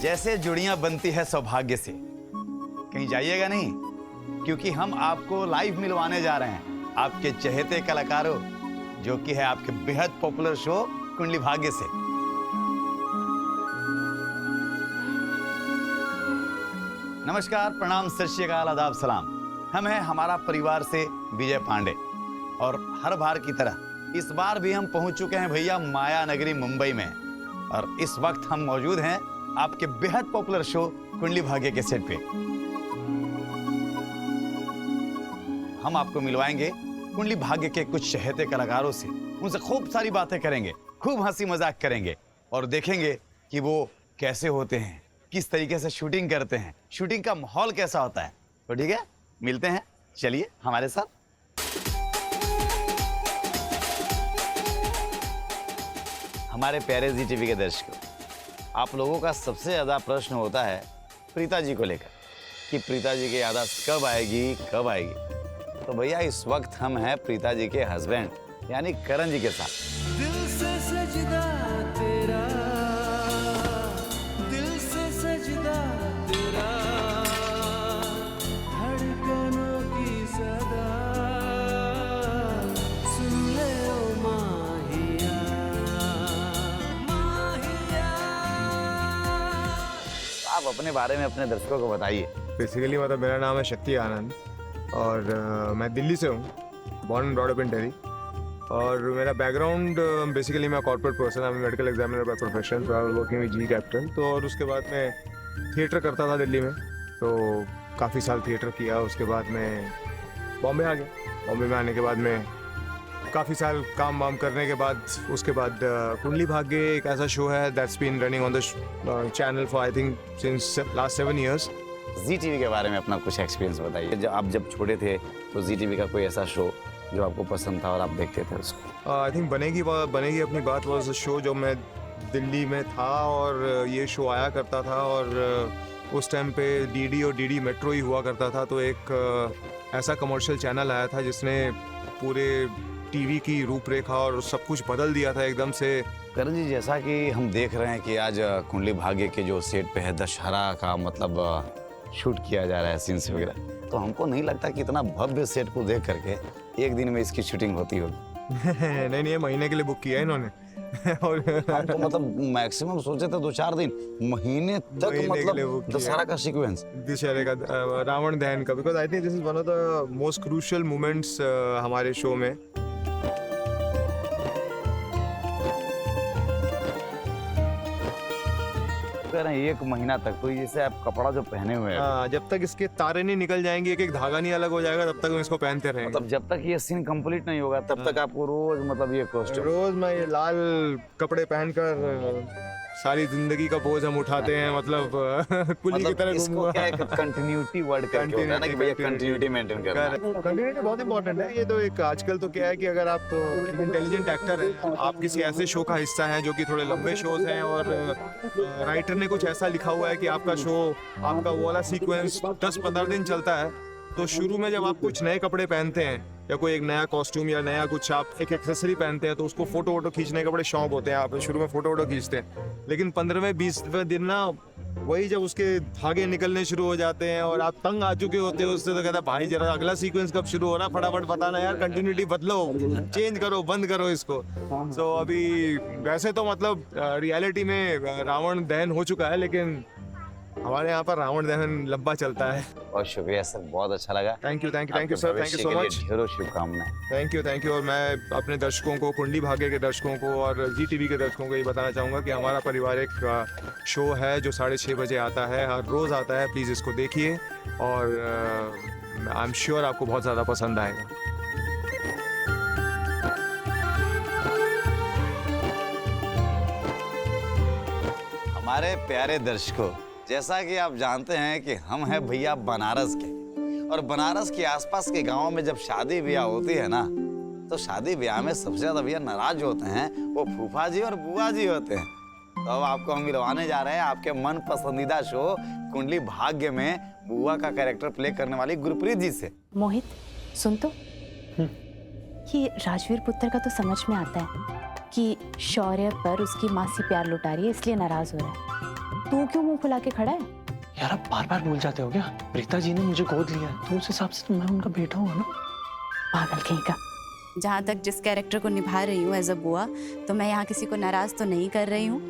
जैसे जुड़ियां बनती है सौभाग्य से, कहीं जाइएगा नहीं, क्योंकि हम आपको लाइव मिलवाने जा रहे हैं आपके चहेते कलाकारों, जो कि है आपके बेहद पॉपुलर शो कुंडली भाग्य से। नमस्कार, प्रणाम, सत श्री अकाल, आदाब, सलाम। हम हैं हमारा परिवार से विजय पांडे, और हर बार की तरह इस बार भी हम पहुंच चुके हैं भैया माया नगरी मुंबई में। और इस वक्त हम मौजूद हैं आपके बेहद पॉपुलर शो कुंडली भाग्य के सेट पे। हम आपको मिलवाएंगे कुंडली भाग्य के कुछ चहेते कलाकारों से, उनसे खूब सारी बातें करेंगे, खूब हंसी मजाक करेंगे और देखेंगे कि वो कैसे होते हैं, किस तरीके से शूटिंग करते हैं, शूटिंग का माहौल कैसा होता है। तो ठीक है, मिलते हैं, चलिए हमारे साथ। हमारे प्यारे जी टीवी के दर्शकों, आप लोगों का सबसे ज्यादा प्रश्न होता है प्रीता जी को लेकर कि प्रीता जी की याददाश्त कब आएगी, कब आएगी। तो भैया इस वक्त हम हैं प्रीता जी के हस्बैंड यानी करण जी के साथ। दिल से सजदा तेरा, दिल से सजदा तेरा, धड़कनों की सदा सुन ले ओ माहिया, माहिया। आप अपने बारे में अपने दर्शकों को बताइए। बेसिकली मतलब मेरा नाम है शक्ति आनंद और मैं दिल्ली से हूँ, born and brought up in Delhi. और मेरा बैकग्राउंड बेसिकली मैं corporate person, I am medical examiner by profession, तो I was working with G capital. तो और उसके बाद मैं थिएटर करता था दिल्ली में, तो काफ़ी साल थिएटर किया। उसके बाद मैं बॉम्बे आ गया। बॉम्बे में आने के बाद मैं काफ़ी साल काम वाम करने के बाद उसके बाद कुंडली भाग्य एक ऐसा शो है that's been running on the channel for I think since last 7 years। Zee TV के बारे में अपना कुछ एक्सपीरियंस बताइए। आप जब छोटे थे तो जी टीवी का कोई ऐसा शो जो आपको पसंद था और आप देखते थे उसको? आई थिंक बनेगी अपनी बात वाज अ शो जो मैं दिल्ली में था और ये शो आया करता था। और उस टाइम पे डीडी और डीडी मेट्रो ही हुआ करता था। तो एक ऐसा कमर्शियल चैनल आया था जिसने पूरे टीवी की रूपरेखा और सब कुछ बदल दिया था एकदम से। करण जी, जैसा कि हम देख रहे हैं कि आज कुंडली भाग्य के जो सेट पे है दशहरा का मतलब शूट किया जा रहा है, सीन्स वगैरह, तो हमको नहीं लगता कि इतना भव्य सेट को देख करके एक दिन में इसकी शूटिंग होती होगी। नहीं, ये महीने के लिए बुक किया है इन्होंने। और हम तो मतलब मैक्सिमम सोचे थे 2-4 दिन, महीने तक मतलब दशहरा का सीक्वेंस, दशहरे का, रावण दहन का, because I think this is one of the most crucial moments हमारे शो में। एक महीना तक, तो जैसे आप कपड़ा जो पहने हुए हैं, जब तक इसके तारे नहीं निकल जाएंगे, एक एक धागा नहीं अलग हो जाएगा, तब तक हम इसको पहनते रहेंगे। मतलब जब तक ये सीन कंप्लीट नहीं होगा तब तक आपको रोज मतलब ये कॉस्ट्यूम, रोज मैं ये लाल कपड़े पहनकर सारी जिंदगी का बोझ हम उठाते हैं। मतलब कुली की तरह इसको क्या एक कंटिन्यूटी वर्ड करके होता है ना कि भैया कंटिन्यूटी मेंटेन करना है। कंटिन्यूटी बहुत इंपॉर्टेंट है। ये तो एक आजकल तो क्या है कि अगर आप इंटेलिजेंट एक्टर हैं, आप किसी ऐसे शो का हिस्सा हैं जो कि थोड़े लंबे शोज हैं और राइटर ने कुछ ऐसा लिखा हुआ है कि आपका शो, आपका वो वाला सीक्वेंस 10-15 दिन चलता है, तो शुरू में जब आप कुछ नए कपड़े पहनते हैं या कोई एक नया कॉस्ट्यूम या नया कुछ आप एक एक्सेसरी पहनते हैं, तो उसको फोटो वोटो खींचने के बड़े शौक होते हैं। आप शुरू में फोटो वोटो खींचते हैं, लेकिन 15वें-20वें दिन ना वही जब उसके धागे निकलने शुरू हो जाते हैं और आप तंग आ चुके होते हो उससे, तो कहता है भाई जरा अगला सीक्वेंस कब शुरू हो रहा, फटाफट बताना यार, कंटिन्यूटी बदलो, चेंज करो, बंद करो इसको। सो अभी वैसे तो मतलब रियलिटी में रावण दहन हो चुका है, लेकिन हमारे यहाँ पर रावण दहन लंबा चलता है। और शुक्रिया सर, बहुत अच्छा लगा। Thank you sir, thank you so much. ढेरों शुभकामनाएं। Thank you. और मैं अपने दर्शकों को, कुंडली भाग्य के दर्शकों को और जी टीवी के दर्शकों को ये बताना चाहूँगा कि हमारा पारिवारिक शो है जो 6:30 बजे आता है, हर रोज़ आता है। प्लीज़ इसको देखिए और आई एम श्योर आपको बहुत ज़्यादा पसंद आएगा। हमारे प्यारे दर्शकों, जैसा कि आप जानते हैं कि हम हैं भैया बनारस के, और बनारस के आसपास के गांव में जब शादी ब्याह होती है ना, तो शादी ब्याह में सबसे ज्यादा भैया नाराज होते हैं वो फूफा जी और बुआ जी होते हैं। तो अब आपको हम मिलवाने जा रहे हैं आपके मन पसंदीदा शो कुंडली भाग्य में बुआ का कैरेक्टर प्ले करने वाली गुरप्रीत जी से। मोहित सुन तो, ये राजवीर पुत्र का तो समझ में आता है कि शौर्य पर उसकी मासी प्यार लुटा रही है, इसलिए नाराज हो रहा है। तू क्यों मुंह फुला के खड़ा है? यार आप बार बार भूल जाते हो क्या? प्रीता जी ने मुझे गोद लिया है तो उस हिसाब से तो मैं उनका बेटा हूँ ना। पागल कहीं का। जहाँ तक जिस कैरेक्टर को निभा रही हूँ एज अ बुआ, तो मैं यहाँ किसी को नाराज़ तो नहीं कर रही हूँ।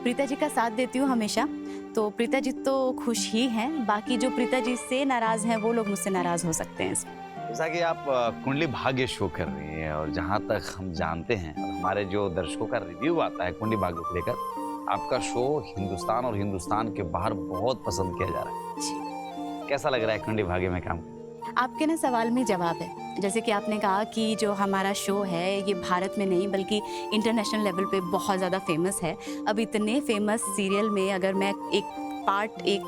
प्रीता जी का साथ देती हूँ हमेशा, तो प्रीता जी तो खुश ही हैं। बाकी जो प्रीता जी से नाराज़ हैं वो लोग मुझसे नाराज़ हो सकते हैं। जैसा कि आप कुंडली भाग्य शो कर रही हैं और जहाँ तक हम जानते हैं और हमारे जो दर्शकों का रिव्यू आता है कुंडली भाग्य को लेकर, आपका शो हिंदुस्तान और हिंदुस्तान के बाहर बहुत पसंद किया जा रहा है। कैसा लग रहा है कुंडली भाग्य में काम? आपके ना सवाल में जवाब है। जैसे कि आपने कहा कि जो हमारा शो है ये भारत में नहीं बल्कि इंटरनेशनल लेवल पे बहुत ज़्यादा फेमस है। अब इतने फेमस सीरियल में अगर मैं एक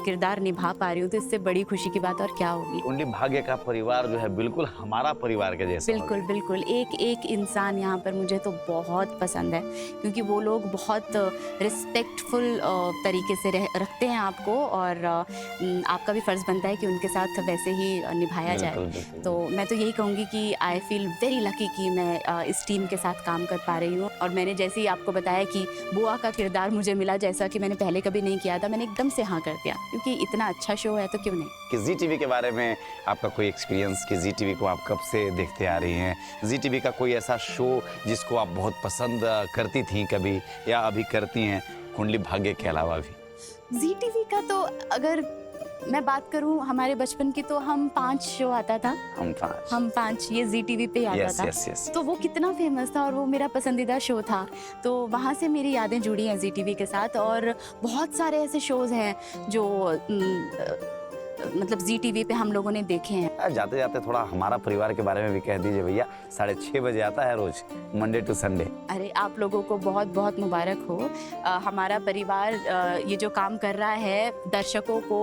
किरदार निभा पा रही हूँ तो इससे बड़ी खुशी की बात और क्या होगी। कुंडली भाग्य का परिवार जो है बिल्कुल हमारा परिवार के जैसा। बिल्कुल बिल्कुल, एक एक इंसान यहाँ पर मुझे तो बहुत पसंद है, क्योंकि वो लोग बहुत रिस्पेक्टफुल तरीके से रखते हैं आपको, और आपका भी फ़र्ज़ बनता है कि उनके साथ वैसे ही निभाया जाए। तो मैं तो यही कहूँगी कि आई फील वेरी लकी कि मैं इस टीम के साथ काम कर पा रही हूँ। और मैंने जैसे ही आपको बताया कि बुआ का किरदार मुझे मिला, जैसा कि मैंने पहले कभी नहीं किया था, मैंने एकदम से हाँ कर दिया, क्योंकि इतना अच्छा शो है तो क्यों नहीं। कि जी टीवी के बारे में आपका कोई एक्सपीरियंस, कि जी टीवी को आप कब से देखते आ रही हैं? जी टीवी का कोई ऐसा शो जिसको आप बहुत पसंद करती थी कभी या अभी करती हैं कुंडली भाग्य के अलावा भी? जी टीवी का तो अगर मैं बात करूं हमारे बचपन की, तो हम 5 शो आता था। हम पांच ये जी टीवी पे आता था। yes. तो वो कितना फेमस था और वो मेरा पसंदीदा शो था, तो वहाँ से मेरी यादें जुड़ी हैं जी टीवी के साथ। और बहुत सारे ऐसे शोज हैं जो मतलब जी टीवी पे हम लोगों ने देखे हैं। जाते जाते थोड़ा हमारा परिवार के बारे में भी कह दीजिए भैया। 6:30 बजे आता है रोज, मंडे टू संडे। अरे आप लोगों को बहुत बहुत मुबारक हो। हमारा परिवार ये जो काम कर रहा है दर्शकों को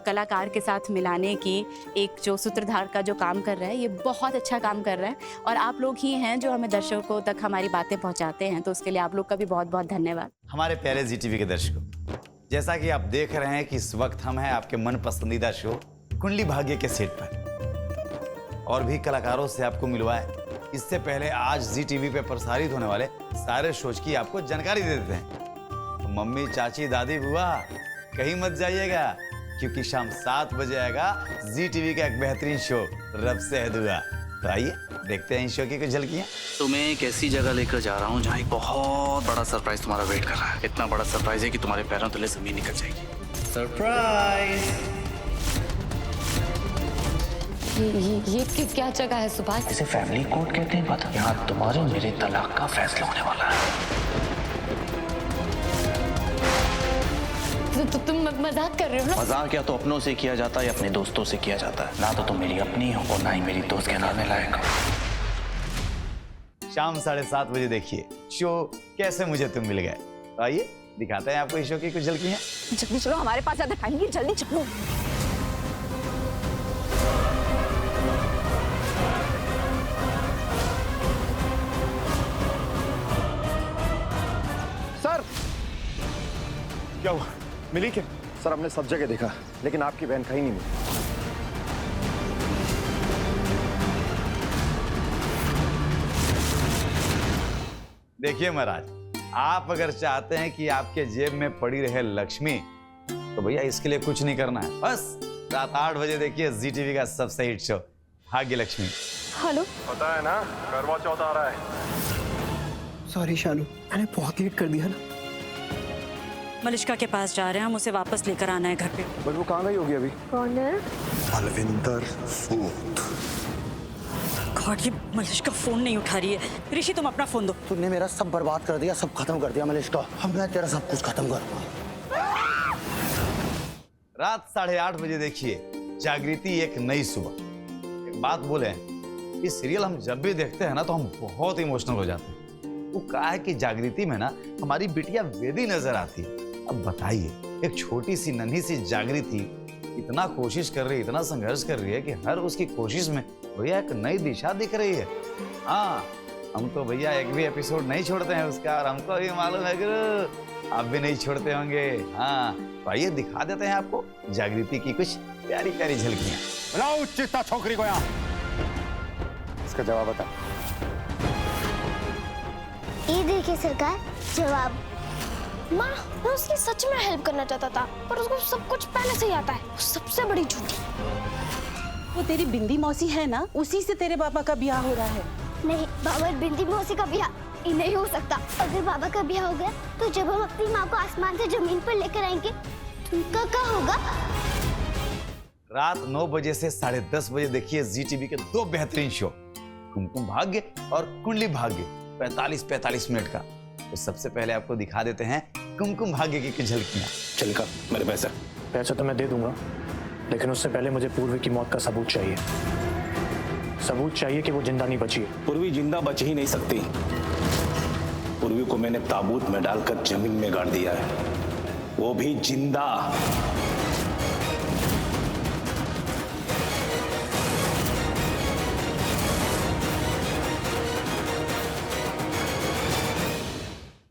कलाकार के साथ मिलाने की, एक जो सूत्रधार का जो काम कर रहा है, ये बहुत अच्छा काम कर रहा है। और आप लोग ही हैं जो हमें दर्शकों तक हमारी बातें पहुंचाते हैं, तो उसके लिए आप लोग का भी बहुत बहुत धन्यवाद। हमारे प्यारे जी टीवी के दर्शकों, जैसा कि आप देख रहे हैं कि इस वक्त हम हैं आपके मन पसंदीदा शो कुंडली भाग्य के सेट पर, और भी कलाकारों से आपको मिलवाए। इससे पहले आज जी टीवी पे प्रसारित होने वाले सारे शोज की आपको जानकारी दे देते हैं। तो मम्मी, चाची, दादी, बुआ कहीं मत जाइएगा, क्योंकि शाम 7 बजे आएगा जी टीवी का एक बेहतरीन शो रब से है दुआ। तो आइए देखते हैं इन शो की कुछ झलकियां। तुम्हें एक ऐसी जगह लेकर जा रहा हूँ जहाँ एक बहुत बड़ा सरप्राइज तुम्हारा वेट कर रहा है। इतना बड़ा सरप्राइज है कि तुम्हारे पैरों तले जमीन निकल जाएगी। सरप्राइज! ये क्या जगह है सुभाष? इसे फैमिली कोर्ट कहते हैं, पता? यहाँ तुम्हारे मेरे तलाक का फैसला होने वाला है। तुम मजाक कर रहे हो ना? मजाक या तो अपनों से किया जाता है या अपने दोस्तों से किया जाता है। ना तो तुम मेरी अपनी हो और ना ही मेरी दोस्त के नाम लायक हो। शाम 7:30 बजे देखिए शो कैसे मुझे तुम मिल गए। तो आइए दिखाते हैं आपको इस शो की कुछ झलकियां। जल्दी चलो, हमारे पास ज्यादा टाइम नहीं, जल्दी चलो। सर, क्या हुआ? मिली क्या? सर हमने सब जगह देखा, लेकिन आपकी बहन कहीं नहीं मिली। देखिए महाराज, आप अगर चाहते हैं कि आपके जेब में पड़ी रहे लक्ष्मी, तो भैया इसके लिए कुछ नहीं करना है। बस रात 8 बजे देखिए जी टीवी का सबसे हिट शो भाग्य लक्ष्मी। हेलो, पता है ना, करवा चौथ आ रहा है। सॉरी शालू, मैंने बहुत लेट कर दिया ना। मलिष्का के पास जा रहे हैं हम, उसे वापस लेकर आना है घर पे। बट वो कहाँ गई होगी अभी? कौन है? अलविंदर सूद। गॉड, ये मलिष्का फोन नहीं उठा रही है। ऋषि तुम अपना फोन दो। तूने मेरा सब बर्बाद कर दिया, सब खत्म कर दिया मलिष्का। अब मैं तेरा सब कुछ खत्म करूंगा। रात 8:30 बजे देखिए जागृति एक नई सुबह। एक बात बोले, इस सीरियल हम जब भी देखते हैं ना तो हम बहुत इमोशनल हो जाते हैं। वो कहा है कि जागृति में ना हमारी बिटिया वेदी नजर आती है। अब बताइए, एक छोटी सी नन्ही सी जागृति इतना कोशिश कर रही है, इतना संघर्ष कर रही है कि हर उसकी कोशिश में भैया एक नई दिशा दिख रही है। हाँ, हम तो भैया एक भी एपिसोड नहीं छोड़ते हैं उसका, और हमको भी मालूम है कि आप भी नहीं छोड़ते होंगे। हाँ, तो आइए दिखा देते हैं आपको जागृति की कुछ प्यारी प्यारी झलकियां। बुलाओ चित्ता छोकरी को यहाँ। इसका जवाब बता। ये देखिए सरकार, जवाब। माँ, मैं उसकी सच में हेल्प करना चाहता था, पर उसको सब कुछ पहले से ही आता है। वो सबसे बड़ी झूठी। वो तेरी बिंदी मौसी है ना, उसी से तेरे पापा का ब्याह हो रहा है। नहीं बाबा, बिंदी मौसी का ब्याह ही नहीं हो सकता। अगर बाबा का ब्याह हो गया तो जब हम अपनी माँ को आसमान से जमीन पर लेकर आएंगे तो उनका क्या होगा? रात 9 बजे से 10:30 बजे देखिए जी टीवी के 2 बेहतरीन शो, कुमकुम भाग्य और कुंडली भाग्य, 45-45 मिनट का। तो सबसे पहले आपको दिखा देते हैं कुमकुम भाग्य की कुछ झलकियां। चल का मेरे पैसा तो मैं दे दूंगा, लेकिन उससे पहले मुझे पूर्वी की मौत का सबूत चाहिए। सबूत चाहिए कि वो जिंदा नहीं बची है। पूर्वी जिंदा बच ही नहीं सकती। पूर्वी को मैंने ताबूत में डालकर जमीन में गाड़ दिया है, वो भी जिंदा।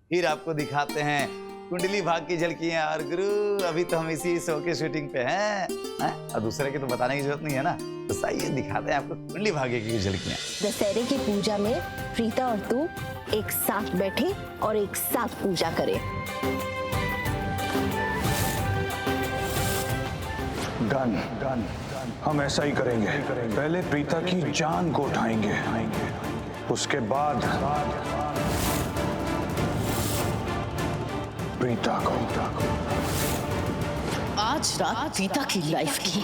फिर आपको दिखाते हैं कुंडली भाग की झलकियां। और गुरु अभी तो हम इसी शो के शूटिंग पे हैं, और दूसरे की तो बताने की जरूरत नहीं है ना। तो सही दिखाते हैं आपको कुंडली भाग्य की झलकियां। दशहरे की पूजा में प्रीता और तू एक साथ बैठे और एक साथ पूजा करें। डन, हम ऐसा ही करेंगे। पहले प्रीता की जान को उठाएंगे, उसके बाद प्रीता को। आज रात प्रीता की लाइफ की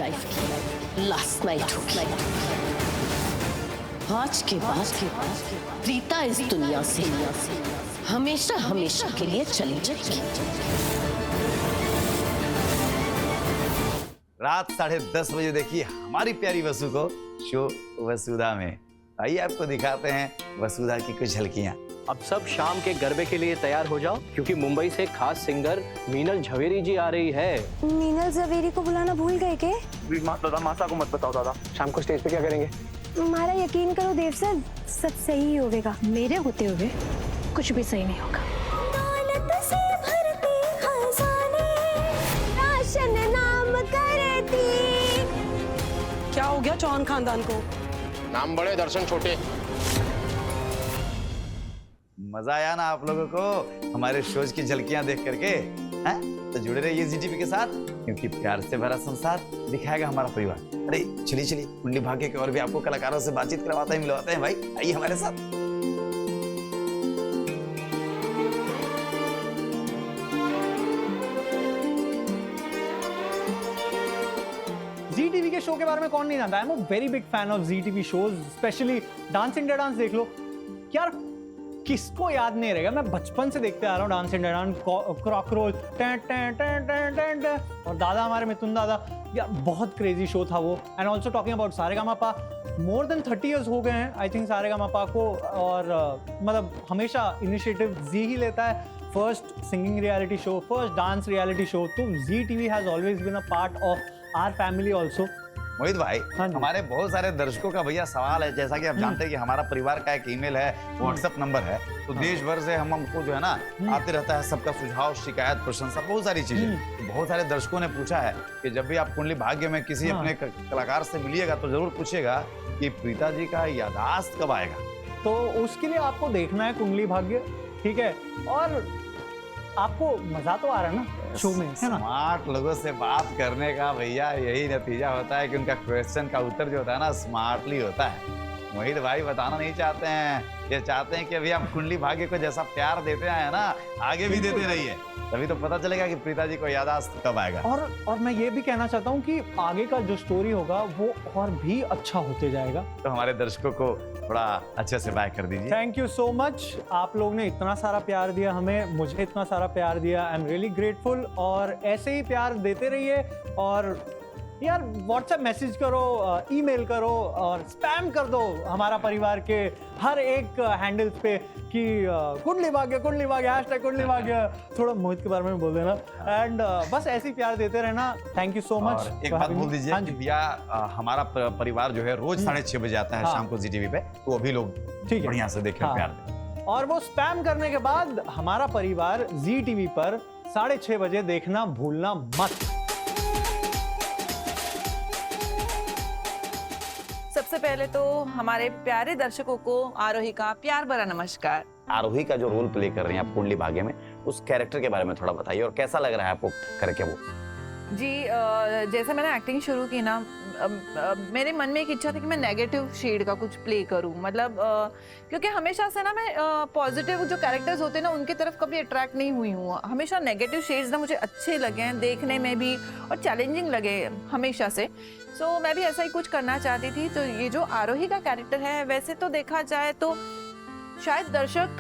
लास्ट नाइट होगी। आज के बाद प्रीता इस दुनिया से हमेशा हमेशा के लिए चली जाएगी। रात 10:30 बजे देखिए हमारी प्यारी वसु को शो वसुधा में। आइए आपको दिखाते हैं वसुधा की कुछ झलकियां। अब सब शाम के गरबे के लिए तैयार हो जाओ, क्योंकि मुंबई से खास सिंगर मीनल झवेरी जी आ रही है। मीनल झवेरी को बुलाना भूल गए के? दादा मासा को मत बताओ दादा। शाम को स्टेज पे क्या करेंगे? हमारा यकीन करो देव सर, सब सही ही होगा। मेरे होते हुए कुछ भी सही नहीं होगा। क्या हो गया चौहान खानदान को? नाम बड़े दर्शन छोटे। मजा आया ना आप लोगों को हमारे शोज की झलकियां देख करके? हैं? तो जुड़े रहिए जी टीवी के साथ, क्योंकि प्यार से भरा संसार दिखाएगा हमारा परिवार। अरे चलिए कुंडली भाग्य के और भी आपको कलाकारों से बातचीत करवाते हैं, मिलवाते हैं। भाई आइए हमारे साथ। जी टीवी के शो के बारे में कौन नहीं जानता? I am a very big fan of Zee TV shows, specially Dance India Dance. देख लो यार, किसको याद नहीं रहेगा? मैं बचपन से देखते आ रहा हूँ डांस इंडिया डांस, क्रॉकरोल, और दादा हमारे मिथुन दादा, यार बहुत क्रेजी शो था वो। And also talking about Sa Re Ga Ma Pa, more than 30 years हो गए हैं आई थिंक सारेगामापा को। और मतलब हमेशा इनिशिएटिव जी ही लेता है। First singing reality show, first dance reality show, तो Zee TV has always been a part of our family also. Mohit भाई, हमारे बहुत सारे दर्शकों का भैया सवाल है, जैसा कि आप जानते हैं कि हमारा परिवार का एक ईमेल है, व्हाट्सएप नंबर है, तो देश भर से हमको जो है ना आते रहता है सबका सुझाव, शिकायत, प्रशंसा, बहुत सारी चीजें। तो बहुत सारे दर्शकों ने पूछा है कि जब भी आप कुंडली भाग्य में किसी अपने कलाकार से मिलिएगा तो जरूर पूछेगा कि प्रीता जी का याददाश्त कब आएगा। तो उसके लिए आपको देखना है कुंडली भाग्य, ठीक है? और आपको मजा तो आ रहा है ना शो में, है ना? स्मार्ट लोगों से बात करने का भैया यही नतीजा होता है कि उनका क्वेश्चन का उत्तर जो होता है ना स्मार्टली होता है। मोहित भाई बताना नहीं चाहते हैं, ये चाहते हैं कि अभी आप कुंडली भाग्य को जैसा प्यार देते आए हैं ना, आगे भी देते रहिए, तभी तो पता चलेगा कि प्रीता जी को याददाश्त कब आएगा। और मैं ये भी कहना चाहता हूँ कि आगे का जो स्टोरी होगा वो और भी अच्छा होते जाएगा। तो हमारे दर्शकों को थोड़ा अच्छे से बाय कर दीजिए। थैंक यू सो मच, आप लोग ने इतना सारा प्यार दिया हमें, मुझे इतना सारा प्यार दिया, आई एम रियली ग्रेटफुल। और ऐसे ही प्यार देते रहिए, और यार व्हाट्सएप मैसेज करो, ईमेल करो और स्पैम कर दो हमारा परिवार के हर एक हैंडल्स पे कि कुंडली भाग्य, हैशटैग कुंडली भाग्य, थोड़ा मोहित के बारे में बोल देना। एंड बस ऐसे ही प्यार देते रहना। Thank you so much. एक बात बोल दीजिए कि भैया हमारा परिवार जो है रोज 6:30 बजे आता है शाम को जी टीवी पे, तो अभी लोग बढ़िया से देखें, प्यार दें। और वो स्पैम करने के बाद हमारा परिवार जी टीवी पर 6:30 बजे देखना भूलना मत। सबसे पहले तो हमारे प्यारे दर्शकों को आरोही का प्यार भरा नमस्कार। आरोही का जो रोल प्ले कर रही हैं आप कुंडली भाग्य में, उस कैरेक्टर के बारे में थोड़ा बताइए और कैसा लग रहा है आपको करके वो? जी जैसे मैंने एक्टिंग शुरू की ना, मेरे मन में एक इच्छा थी कि मैं नेगेटिव शेड का कुछ प्ले करूं, मतलब क्योंकि हमेशा से ना मैं पॉजिटिव जो कैरेक्टर्स होते हैं ना उनकी तरफ कभी अट्रैक्ट नहीं हुई हूँ। हमेशा नेगेटिव शेड्स ना मुझे अच्छे लगे हैं देखने में भी और चैलेंजिंग लगे हमेशा से। सो मैं भी ऐसा ही कुछ करना चाहती थी। तो ये जो आरोही का कैरेक्टर है, वैसे तो देखा जाए तो शायद दर्शक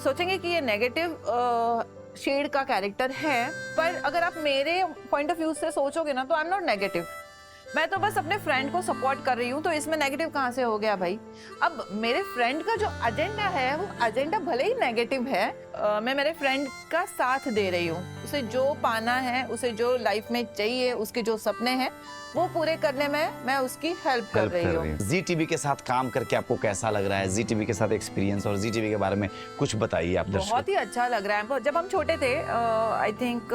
सोचेंगे कि ये नेगेटिव शेड का कैरेक्टर है, पर अगर आप मेरे पॉइंट ऑफ व्यू से सोचोगे ना तो आई एम नॉट नेगेटिव। मैं तो बस अपने फ्रेंड को सपोर्ट कर रही हूँ, तो इसमें नेगेटिव कहाँ से हो गया भाई? अब मेरे फ्रेंड का जो एजेंडा है वो एजेंडा भले ही नेगेटिव है, मैं मेरे फ्रेंड का साथ दे रही हूँ। उसे जो पाना है, उसे जो लाइफ में चाहिए, उसके जो सपने हैं वो पूरे करने में मैं उसकी हेल्प कर रही हूँ। जी टीवी के साथ काम करके आपको कैसा लग रहा है? जी टीवी के साथ एक्सपीरियंस और जी टीवी के बारे में कुछ बताइए आप दर्शकों। बहुत ही अच्छा लग रहा है। जब हम छोटे थे, आई थिंक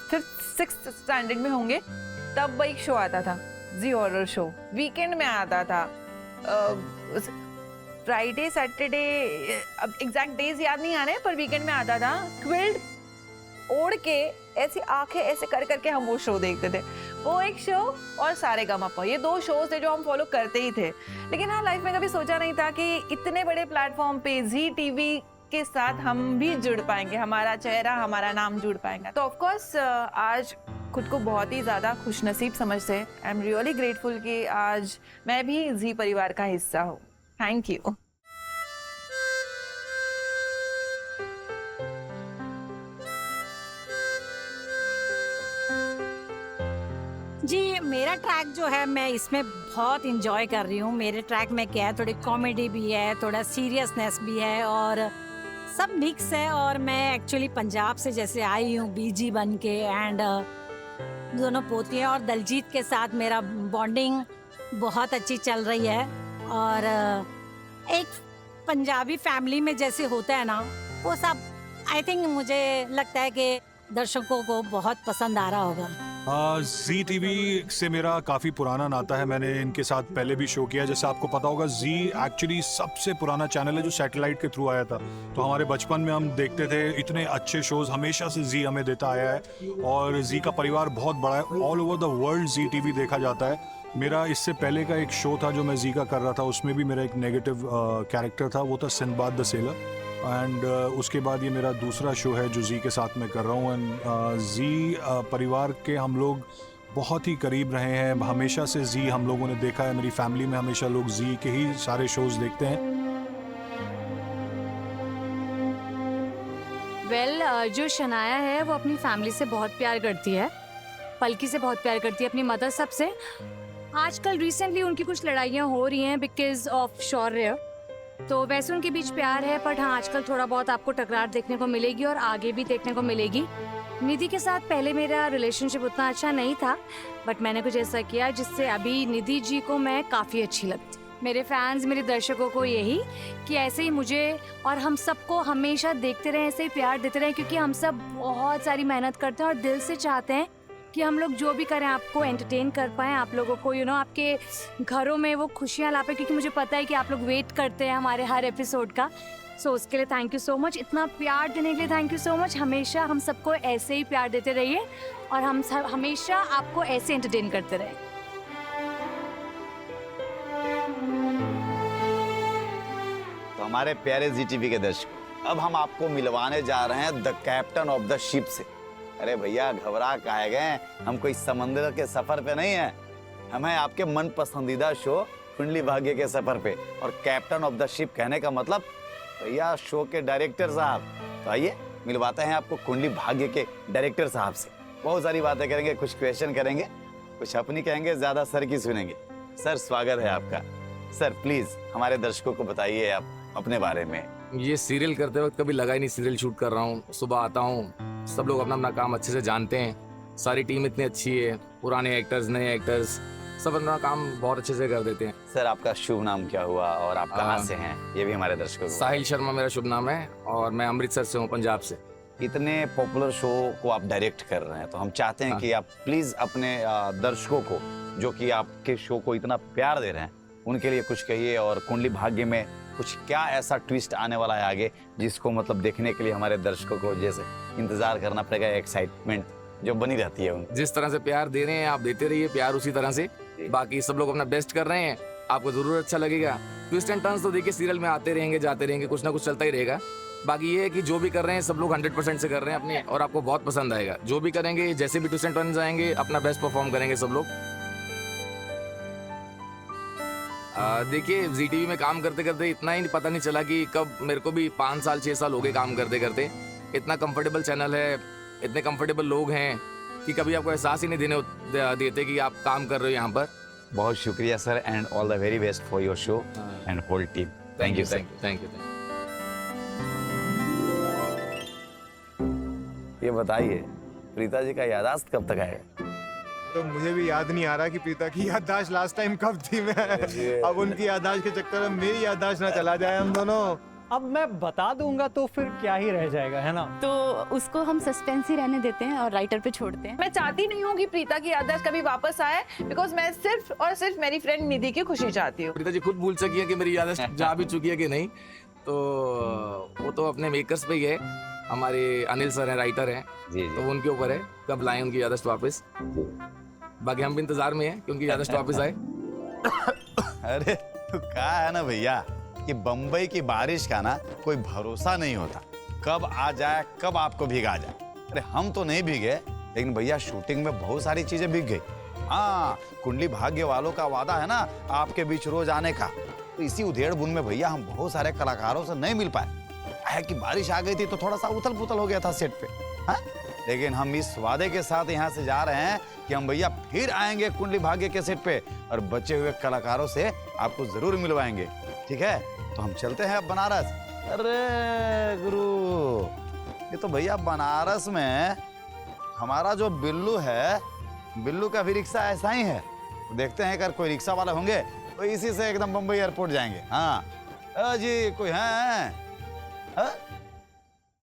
5th-6th स्टैंडर्ड में होंगे, तब एक शो आता था, जी हॉरर शो, वीकेंड में आता था, फ्राइडे सैटरडे, अब एग्जैक्ट डेज याद नहीं आ रहे, पर वीकेंड में आता था। क्विल्ट ओढ़ के ऐसी आंखें ऐसे कर करके हम वो शो देखते थे। वो एक शो और सारेगामापा, ये 2 शोज थे जो हम फॉलो करते ही थे। लेकिन हाँ, लाइफ में कभी सोचा नहीं था कि इतने बड़े प्लेटफॉर्म पे जी टीवी के साथ हम भी जुड़ पाएंगे, हमारा चेहरा, हमारा नाम जुड़ पाएंगे। तो ऑफ कोर्स आज खुद को बहुत ही ज़्यादा खुशनसीब समझते हैं। आई एम रियली ग्रेटफुल कि आज मैं भी जी परिवार का हिस्सा हूँ। Thank you. जी मेरा ट्रैक जो है मैं इसमें बहुत इंजॉय कर रही हूँ। मेरे ट्रैक में क्या है, थोड़ी कॉमेडी भी है, थोड़ा सीरियसनेस भी है और सब मिक्स है। और मैं एक्चुअली पंजाब से जैसे आई हूँ बीजी बन के, एंड दोनों पोतियाँ और दलजीत के साथ मेरा बॉन्डिंग बहुत अच्छी चल रही है। और एक पंजाबी फैमिली में जैसे होता है ना, वो सब आई थिंक मुझे लगता है कि दर्शकों को बहुत पसंद आ रहा होगा। जी टीवी से मेरा काफ़ी पुराना नाता है। मैंने इनके साथ पहले भी शो किया। जैसे आपको पता होगा, जी एक्चुअली सबसे पुराना चैनल है जो सैटेलाइट के थ्रू आया था। तो हमारे बचपन में हम देखते थे, इतने अच्छे शोज हमेशा से जी हमें देता आया है। और जी का परिवार बहुत बड़ा है, all over the world Zee TV देखा जाता है। मेरा इससे पहले का एक शो था जो मैं जी का कर रहा था, उसमें भी मेरा एक नेगेटिव कैरेक्टर था, वो था सिंदबाद द सेलर। एंड उसके बाद ये मेरा दूसरा शो है जो जी के साथ मैं कर रहा हूँ। एंड जी परिवार के हम लोग बहुत ही करीब रहे हैं, हमेशा से जी हम लोगों ने देखा है। मेरी फैमिली में हमेशा लोग जी के ही सारे शोज देखते हैं। जो शनाया है वो अपनी फैमिली से बहुत प्यार करती है, पलकी से बहुत प्यार करती है, अपनी मदर सबसे। आजकल रिसेंटली उनकी कुछ लड़ाइयाँ हो रही हैं बिकॉज ऑफ शौर्य, तो वैसे उनके बीच प्यार है, बट हाँ आजकल थोड़ा बहुत आपको टकरार देखने को मिलेगी और आगे भी देखने को मिलेगी। निधि के साथ पहले मेरा रिलेशनशिप उतना अच्छा नहीं था, बट मैंने कुछ ऐसा किया जिससे अभी निधि जी को मैं काफ़ी अच्छी लगती। मेरे फैंस, मेरे दर्शकों को यही कि ऐसे ही मुझे और हम सबको हमेशा देखते रहें, ऐसे ही प्यार देते रहें, क्योंकि हम सब बहुत सारी मेहनत करते हैं और दिल से चाहते हैं कि हम लोग जो भी करें आपको एंटरटेन कर पाएँ, आप लोगों को आपके घरों में वो खुशियाँ ला पाए, क्योंकि मुझे पता है कि आप लोग वेट करते हैं हमारे हर एपिसोड का। सो उसके लिए थैंक यू सो मच, इतना प्यार देने के लिए थैंक यू सो मच। हमेशा हम सबको ऐसे ही प्यार देते रहिए और हम सब हमेशा आपको ऐसे एंटरटेन करते रहें। तो हमारे प्यारे जी टीवी के दर्शकों, अब हम आपको मिलवाने जा रहे हैं the captain of the ship से। अरे भैया घबरा काहे गए, हम कोई समंदर के सफर पे नहीं है, हम हैं आपके मन पसंदीदा शो कुंडली भाग्य के सफर पे। और कैप्टन ऑफ द शिप कहने का मतलब भैया शो के डायरेक्टर साहब। तो आइए मिलवाते हैं आपको कुंडली भाग्य के डायरेक्टर साहब से। बहुत सारी बातें करेंगे, कुछ क्वेश्चन करेंगे, कुछ अपनी कहेंगे, ज्यादा सर की सुनेंगे। सर स्वागत है आपका। सर प्लीज हमारे दर्शकों को बताइए आप अपने बारे में। ये सीरियल करते वक्त कभी लगा ही नहीं सीरियल शूट कर रहा हूँ। सुबह आता हूँ, सब लोग अपना अपना काम अच्छे से जानते हैं, सारी टीम इतनी अच्छी है, पुराने एक्टर्स नए एक्टर्स सब अपना काम बहुत अच्छे से कर देते हैं। सर आपका शुभ नाम क्या हुआ और आप कहाँ से हैं, ये भी हमारे दर्शकों को। साहिल शर्मा मेरा शुभ नाम है और मैं अमृतसर से हूँ, पंजाब से। इतने पॉपुलर शो को आप डायरेक्ट कर रहे हैं, तो हम चाहते हैं कि आप प्लीज अपने दर्शकों को जो कि आपके शो को इतना प्यार दे रहे हैं उनके लिए कुछ कहिए और कुंडली भाग्य में कुछ क्या ऐसा ट्विस्ट आने वाला है आगे जिसको मतलब देखने के लिए हमारे दर्शकों को जैसे इंतजार करना पड़ेगा, एक्साइटमेंट जो बनी रहती है उनकी। जिस तरह से प्यार दे रहे हैं आप देते रहिए प्यार उसी तरह से, बाकी सब लोग अपना बेस्ट कर रहे हैं, आपको जरूर अच्छा लगेगा। ट्विस्ट एंड टर्न्स तो देखिए सीरियल में आते रहेंगे जाते रहेंगे, कुछ ना कुछ चलता ही रहेगा। बाकी ये है कि जो भी कर रहे हैं सब लोग 100% से कर रहे हैं अपने, और आपको बहुत पसंद आएगा। जो भी करेंगे, जैसे भी ट्विस्ट एंड टर्न्स आएंगे, अपना बेस्ट परफॉर्म करेंगे सब लोग। देखिए जी टीवी में काम करते करते इतना ही पता नहीं चला कि कब मेरे को भी 5 साल 6 साल हो गए काम करते करते। इतना कंफर्टेबल चैनल है, इतने कंफर्टेबल लोग हैं कि कभी आपको एहसास ही नहीं देते कि आप काम कर रहे हो यहाँ पर। बहुत शुक्रिया sir, and all the very best for your show and whole team. Thank you sir. Thank you. ये बताइए प्रीता जी का याददाश्त कब तक आएगा? तो मुझे भी याद नहीं आ रहा कि प्रीता की याददाश्त लास्ट टाइम कब थी। मैं अब उनकी याददाश्त के चक्कर में मेरी याददाश्त ना चला जाए हम दोनों। अब मैं बता दूंगा तो फिर क्या ही रह जाएगा, है ना? तो उसको हम सस्पेंस ही रहने देते हैं और राइटर पे छोड़ते हैं। मैं चाहती नहीं हूँ कि प्रीता की याददाश्त कभी वापस आए, बिकॉज मैं सिर्फ और सिर्फ मेरी फ्रेंड निधि की खुशी चाहती हूँ। प्रीता जी खुद भूल सकी है कि मेरी याददाश्त जा भी चुकी है कि नहीं, तो वो तो अपने मेकर्स पे ही है। हमारे अनिल सर हैं, राइटर हैं, तो उनके ऊपर है कब लाएं उनकी याददाश्त वापस। बाकी हम भी इंतजार में हैं कि उनकी याददाश्त वापस आए। अरे तो क्या है ना भैया कि बम्बई की बारिश का ना कोई भरोसा नहीं होता, कब आ जाए कब आपको भिगा जाए। अरे हम तो नहीं भीगे, लेकिन भैया शूटिंग में बहुत सारी चीजें भीग गई। हाँ, कुंडली भाग्य वालों का वादा है ना आपके बीच रोज आने का, तो इसी उधेड़ बुन में भैया हम बहुत सारे कलाकारों से नहीं मिल पाए। है कि बारिश आ गई थी तो थोड़ा सा उथल पुथल हो गया था सेट पे। हाँ? लेकिन हम इस वादे के साथ यहाँ से जा रहे हैं कि हम भैया फिर आएंगे कुंडली भाग्य के सेट पे और बचे हुए कलाकारों से आपको जरूर मिलवाएंगे। ठीक है, तो हम चलते हैं अब बनारस। अरे गुरु, ये तो भैया बनारस में हमारा जो बिल्लू है, बिल्लू का भी रिक्शा ऐसा ही है। तो देखते हैं अगर कोई रिक्शा वाला होंगे तो इसी से एकदम बम्बई एयरपोर्ट जाएंगे। हाँ जी, कोई है? हाँ?